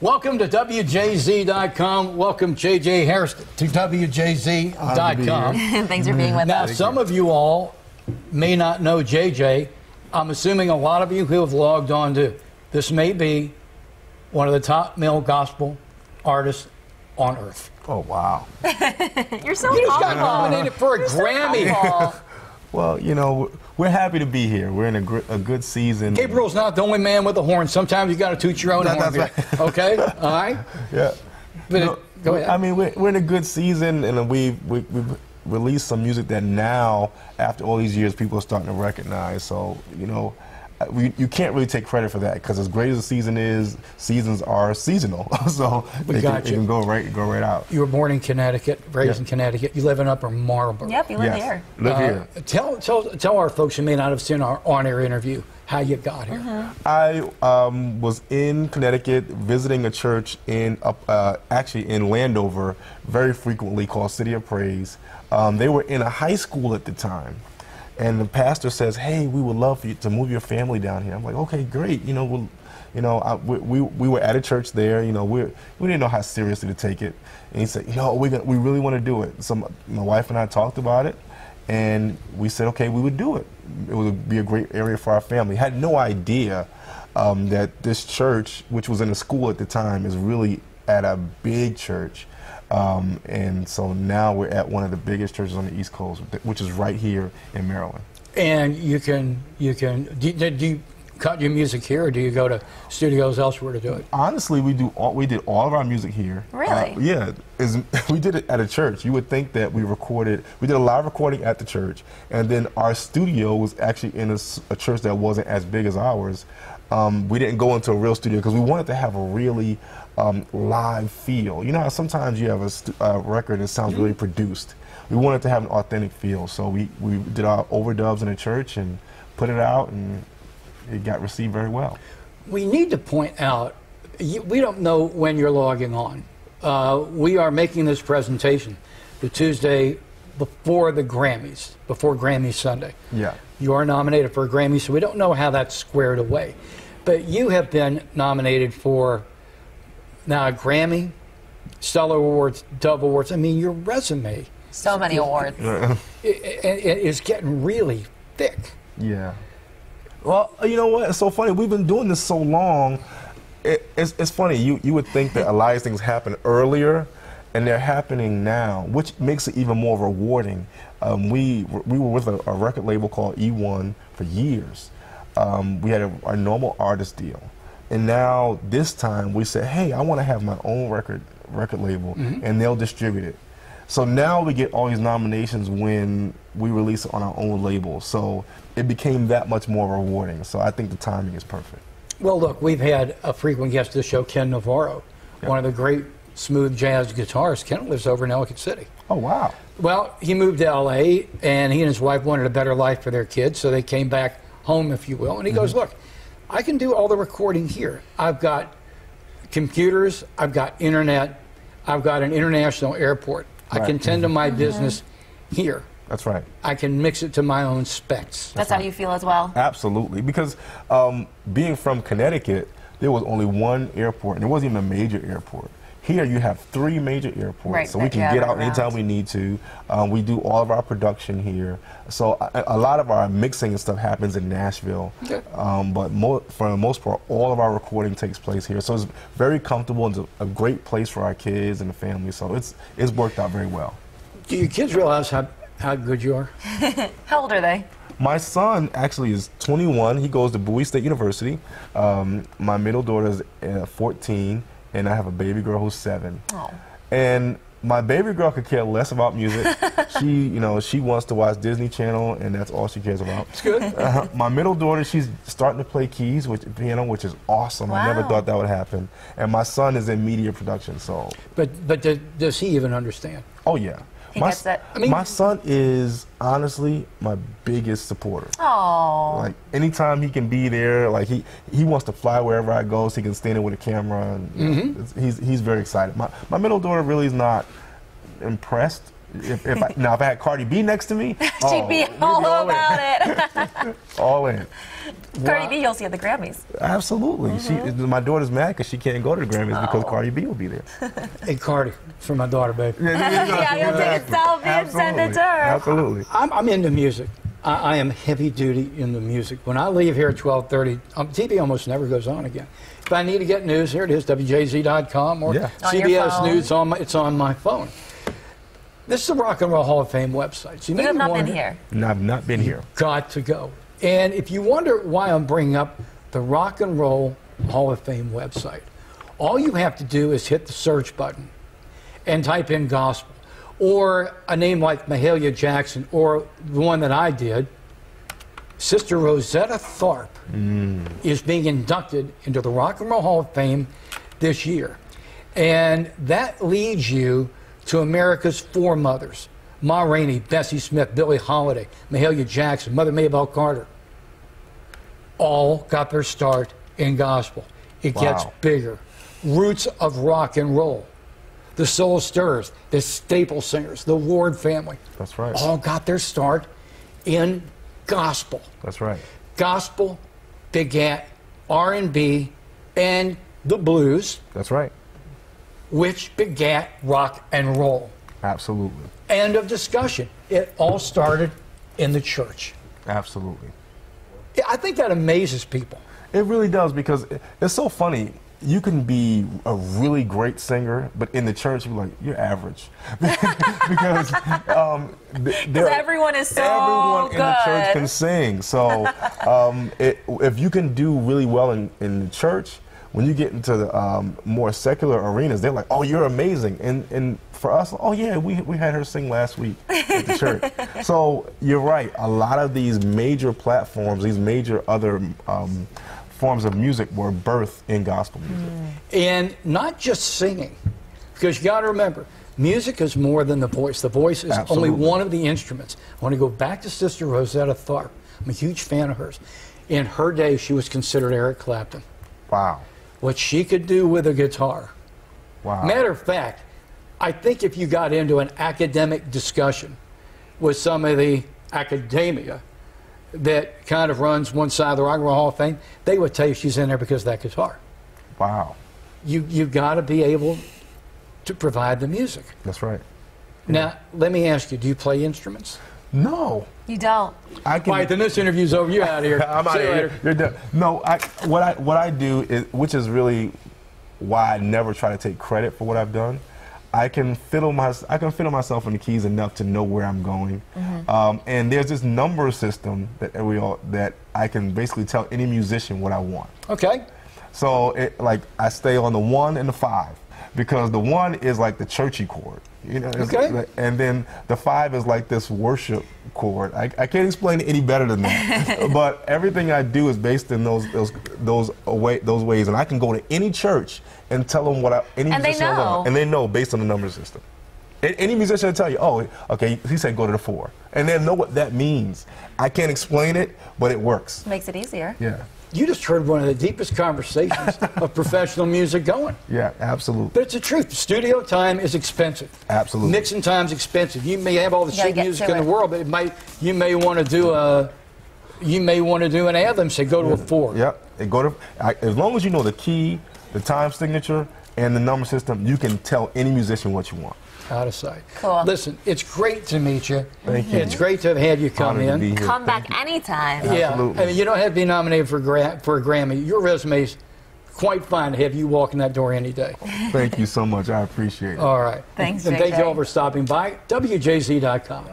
Welcome to WJZ.com. Welcome, JJ Hairston, to WJZ.com. Thanks for being with Now, us. some of you all may not know JJ. I'm assuming a lot of you who have logged on do. This may be one of the top male gospel artists on earth. Oh, wow. You're so You just got humble. nominated for a Grammy. Humble. Well, you know, we're happy to be here. We're in a good season. Gabriel's not the only man with a horn. Sometimes you got to toot your own horn. That's right. Okay? All right? Yeah. But go ahead. I mean, we're in a good season, and we've released some music that now, after all these years, people are starting to recognize. So, you know, you can't really take credit for that, because as great as the season is, seasons are seasonal. So it can go right out. You were born in Connecticut, raised in Connecticut. You live in Upper Marlboro. Yep, you live here. Live here. Tell our folks who may not have seen our on-air interview how you got here. I was in Connecticut visiting a church actually in Landover very frequently, called City of Praise. They were in a high school at the time. And the pastor says, "Hey, we would love for you to move your family down here." I'm like, "Okay, great." You know, we were at a church there. You know, we didn't know how seriously to take it. And he said, "You know, we really want to do it." So my wife and I talked about it, and we said, "Okay, we would do it. It would be a great area for our family." Had no idea that this church, which was in a school at the time, is really at a big church. And so now we're at one of the biggest churches on the East Coast, which is right here in Maryland. And do you cut your music here, or do you go to studios elsewhere to do it? Honestly, we did all of our music here. Really? Yeah, we did it at a church. You would think that we did a live recording at the church, and then our studio was actually in a church that wasn't as big as ours. We didn't go into a real studio because we wanted to have a really live feel. You know how sometimes you have a record that sounds really produced. We wanted to have an authentic feel, so we did our overdubs in a church and put it out, and it got received very well. We need to point out, we don't know when you're logging on. We are making this presentation the Tuesday before the Grammys, before Grammy Sunday. Yeah. You are nominated for a Grammy, so we don't know how that's squared away. But you have been nominated for now a Grammy, Stellar Awards, Dove Awards. I mean, your resume. So many awards. It is getting really thick. Yeah. Well, you know what? It's so funny. We've been doing this so long. It's funny. You would think that a lot of things happen earlier, and they're happening now, which makes it even more rewarding. We were with a record label called E1 for years. We had our normal artist deal. And now this time we said, "Hey, I want to have my own record label," and they'll distribute it. So now we get all these nominations when we release it on our own label. So it became that much more rewarding. So I think the timing is perfect. Well, look, we've had a frequent guest of the show, Ken Navarro, one of the great smooth jazz guitarists. Ken lives over in Ellicott City. Oh, wow. Well, he moved to L.A., and he and his wife wanted a better life for their kids, so they came back home, if you will. And he goes, "Look, I can do all the recording here. I've got computers, I've got internet, I've got an international airport. I can tend to my business here. That's right. I can mix it to my own specs." That's how you feel as well? Absolutely. Because being from Connecticut, there was only one airport, and it wasn't even a major airport. Here you have 3 major airports, right, so we can get out anytime we need to. We do all of our production here. So a lot of our mixing and stuff happens in Nashville. Okay. But for the most part, all of our recording takes place here. So it's very comfortable, and it's a great place for our kids and the family. So it's worked out very well. Do your kids realize how good you are? How old are they? My son actually is 21. He goes to Bowie State University. My middle daughter is 14. And I have a baby girl who's 7. Oh. And my baby girl could care less about music. She wants to watch Disney Channel, and that's all she cares about. It's good. My middle daughter, she's starting to play keys, piano, which is awesome. Wow. I never thought that would happen. And my son is in media production, so. But does he even understand? Oh yeah. He gets it. My son is honestly my biggest supporter. Oh. Like anytime he can be there, like he wants to fly wherever I go, so he can stand there with a camera. And he's very excited. My middle daughter really is not impressed Now, if I had Cardi B next to me, She'd be we'd all in. about it. All in. Cardi B, you'll see at the Grammys. Absolutely. My daughter's mad because she can't go to the Grammys because Cardi B will be there. Hey, Cardi, for my daughter, baby. Yeah, you'll take a selfie and send it to her. Absolutely. I'm into music. I am heavy duty into music. When I leave here at 12:30, TV almost never goes on again. If I need to get news, here it is, WJZ.com or Yeah. On your CBS phone. News. It's on my phone. This is the Rock and Roll Hall of Fame website. So You have may not been wonder- here. No, I've not been here. Got to go. And if you wonder why I'm bringing up the Rock and Roll Hall of Fame website, all you have to do is hit the search button and type in gospel, or a name like Mahalia Jackson, or the one that I did, Sister Rosetta Tharpe is being inducted into the Rock and Roll Hall of Fame this year. And that leads you to America's foremothers: Ma Rainey, Bessie Smith, Billie Holiday, Mahalia Jackson, Mother Maybelle Carter. All got their start in gospel. It gets Wow. bigger. Roots of rock and roll. The Soul Stirrers, the Staple Singers, the Ward family. That's right. All got their start in gospel. That's right. Gospel begat R&B and the blues, That's right. which begat rock and roll. Absolutely. End of discussion. It all started in the church. Absolutely. Yeah, I think that amazes people. It really does, because it's so funny. You can be a really great singer, but in the church, you're like, you're average. because everyone is so everyone in the church good. can sing. So if you can do really well in the church, when you get into the more secular arenas, they're like, oh, you're amazing. And for us, oh, yeah, we had her sing last week at the church. So you're right. A lot of these major platforms, these major other forms of music were birthed in gospel music. And not just singing, because you got to remember, music is more than the voice. The voice is Absolutely. only one of the instruments. I want to go back to Sister Rosetta Tharpe. I'm a huge fan of hers. In her day, she was considered Eric Clapton. Wow. What she could do with a guitar. Wow. Matter of fact, I think if you got into an academic discussion with some of the academia that kind of runs one side of the Rock and Roll Hall of Fame, they would tell you she's in there because of that guitar. Wow. You've got to be able to provide the music. That's right. Now, let me ask you, do you play instruments? No. You don't. I can. All right, then this interview's over. You're out of here. I'm out See of you here. later. You're done. No, what I do is, which is really why I never try to take credit for what I've done. I can fiddle myself in the keys enough to know where I'm going, and there's this number system that I can basically tell any musician what I want. Okay. So I stay on the 1 and the 5, because the 1 is like the churchy chord, you know. Okay. And then the 5 is like this worship chord. I can't explain it any better than that. But everything I do is based in those ways, and I can go to any church and tell them any And they musician I want, know. and they know based on the number system. Any musician will tell you, oh, okay, he said go to the 4, and they know what that means. I can't explain it, but it works. Makes it easier. Yeah. You just heard one of the deepest conversations of professional music going. Yeah, absolutely. But it's the truth. Studio time is expensive. Absolutely. Mixing time's expensive. You may have all the You gotta sheet get music to in the it. world, but you may want to do an anthem. Say go to a 4. Yep. As long as you know the key, the time signature, and the number system, you can tell any musician what you want. Out of sight. Cool. Listen, it's great to meet you. Thank you. It's great to have you come Honored to in. be here. Come Thank back anytime. Yeah, Absolutely. I mean, you don't have to be nominated for a Grammy. Your resume's quite fine to have you walk in that door any day. Thank you so much. I appreciate it. All right. Thanks, And thank JJ. you all for stopping by. WJZ.com.